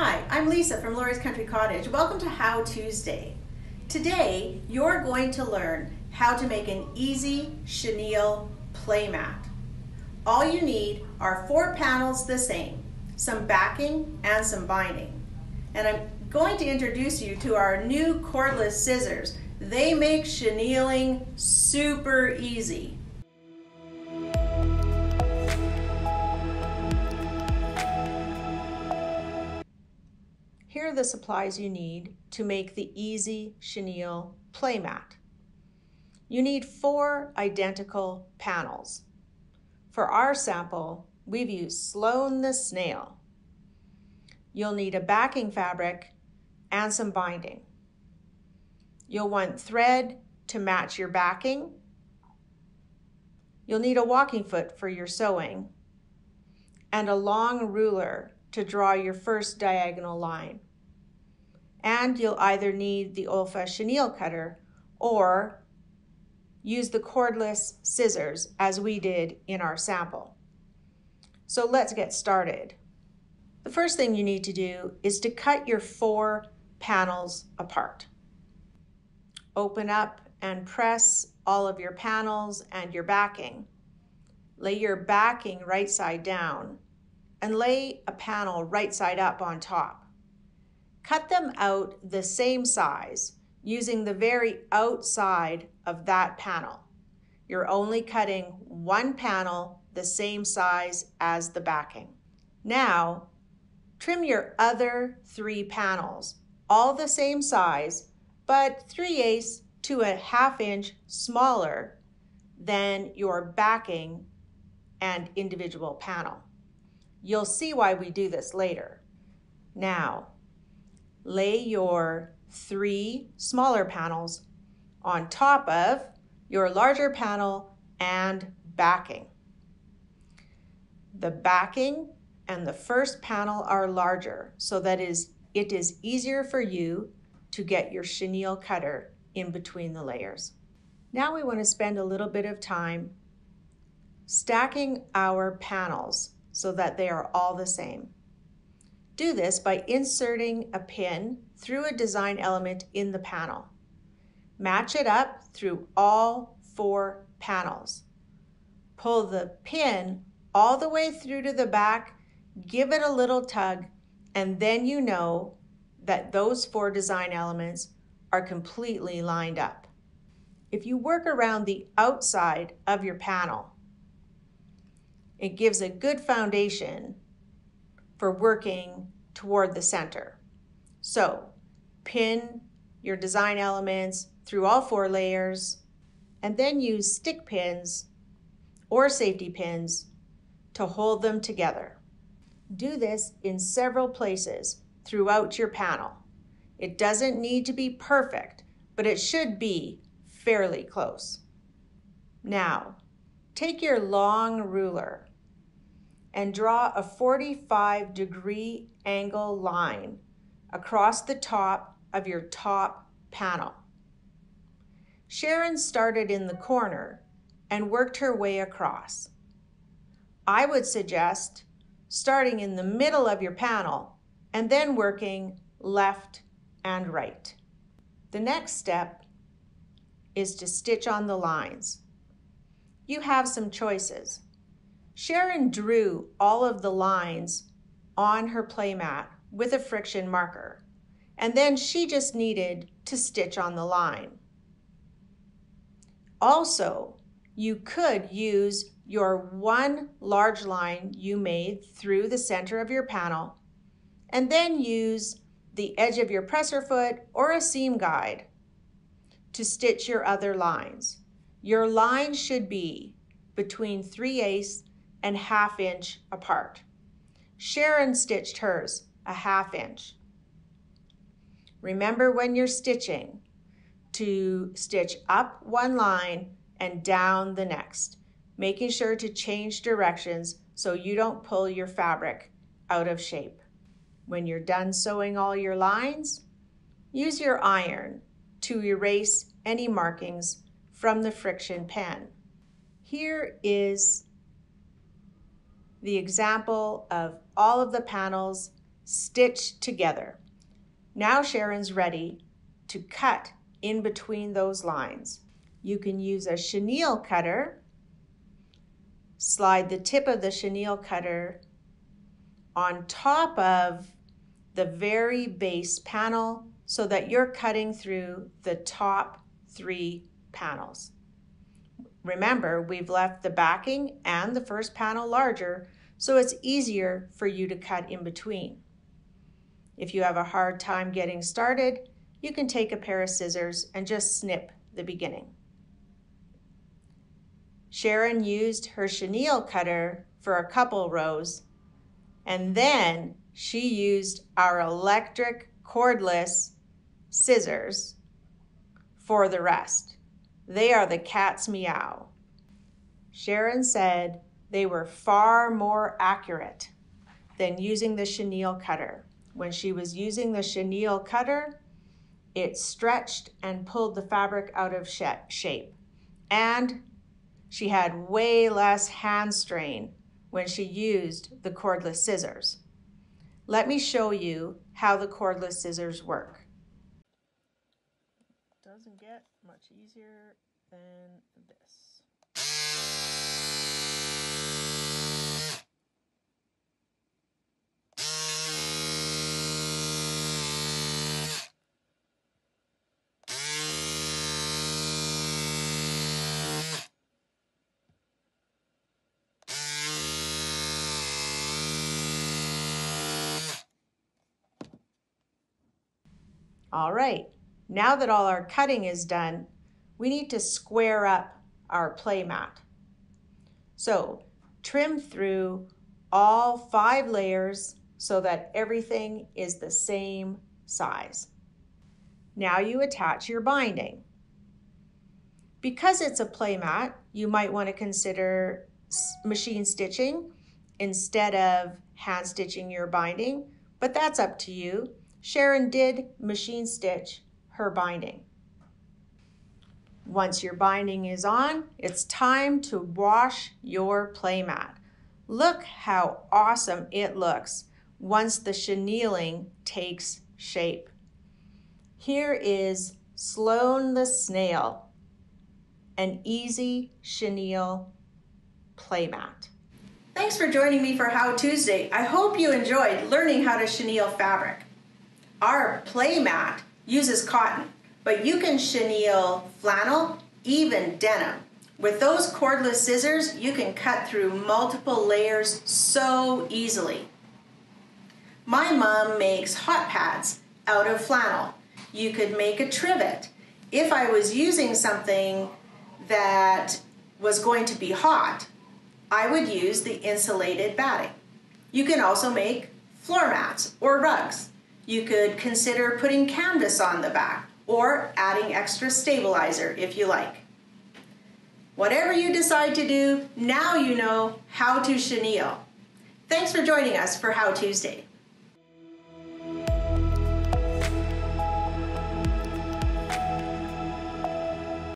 Hi, I'm Lisa from Lori's Country Cottage. Welcome to How Tuesday. Today, you're going to learn how to make an easy chenille playmat. All you need are 4 panels the same, some backing and some binding. And I'm going to introduce you to our new cordless scissors. They make chenilling super easy. Here are the supplies you need to make the easy chenille playmat. You need 4 identical panels. For our sample, we've used Sloane the snail. You'll need a backing fabric and some binding. You'll want thread to match your backing. You'll need a walking foot for your sewing and a long ruler to draw your first diagonal line. And you'll either need the OLFA chenille cutter or use the cordless scissors as we did in our sample. So let's get started. The first thing you need to do is to cut your 4 panels apart. Open up and press all of your panels and your backing. Lay your backing right side down and lay a panel right side up on top. Cut them out the same size using the very outside of that panel. You're only cutting 1 panel the same size as the backing. Now, trim your other 3 panels, all the same size, but 3/8 to a 1/2 inch smaller than your backing and individual panel. You'll see why we do this later. Now, lay your 3 smaller panels on top of your larger panel and backing. The backing and the first panel are larger, so that it is easier for you to get your chenille cutter in between the layers. Now we want to spend a little bit of time stacking our panels so that they are all the same. Do this by inserting a pin through a design element in the panel. Match it up through all 4 panels. Pull the pin all the way through to the back, give it a little tug, and then you know that those 4 design elements are completely lined up. If you work around the outside of your panel, it gives a good foundation for working toward the center. So, pin your design elements through all 4 layers, and then use stick pins or safety pins to hold them together. Do this in several places throughout your panel. It doesn't need to be perfect, but it should be fairly close. Now, take your long ruler and draw a 45-degree angle line across the top of your top panel. Sharon started in the corner and worked her way across. I would suggest starting in the middle of your panel and then working left and right. The next step is to stitch on the lines. You have some choices. Sharon drew all of the lines on her playmat with a friction marker, and then she just needed to stitch on the line. Also, you could use your 1 large line you made through the center of your panel, and then use the edge of your presser foot or a seam guide to stitch your other lines. Your lines should be between 3/8 and 1/2 inch apart. Sharon stitched hers a 1/2 inch. Remember when you're stitching to stitch up 1 line and down the next, making sure to change directions so you don't pull your fabric out of shape. When you're done sewing all your lines, use your iron to erase any markings from the friction pen. Here is the example of all of the panels stitched together. Now Sharon's ready to cut in between those lines. You can use a chenille cutter. Slide the tip of the chenille cutter on top of the very base panel so that you're cutting through the top 3 panels. Remember, we've left the backing and the first panel larger, so it's easier for you to cut in between. If you have a hard time getting started, you can take a pair of scissors and just snip the beginning. Sharon used her chenille cutter for a couple rows, and then she used our electric cordless scissors for the rest. They are the cat's meow. Sharon said they were far more accurate than using the chenille cutter. When she was using the chenille cutter, it stretched and pulled the fabric out of shape, and she had way less hand strain when she used the cordless scissors. Let me show you how the cordless scissors work. Doesn't get much easier than this. All right, now that all our cutting is done, we need to square up our playmat. So trim through all 5 layers so that everything is the same size. Now you attach your binding. Because it's a playmat, you might want to consider machine stitching instead of hand stitching your binding, but that's up to you. Sharon did machine stitch her binding. Once your binding is on, it's time to wash your playmat. Look how awesome it looks once the chenilling takes shape. Here is Sloane the snail, an easy chenille playmat. Thanks for joining me for How Tuesday. I hope you enjoyed learning how to chenille fabric. Our playmat uses cotton, but you can chenille flannel, even denim. With those cordless scissors, you can cut through multiple layers so easily. My mom makes hot pads out of flannel. You could make a trivet. If I was using something that was going to be hot, I would use the insulated batting. You can also make floor mats or rugs. You could consider putting canvas on the back or adding extra stabilizer if you like. Whatever you decide to do, now you know how to chenille. Thanks for joining us for How Tuesday.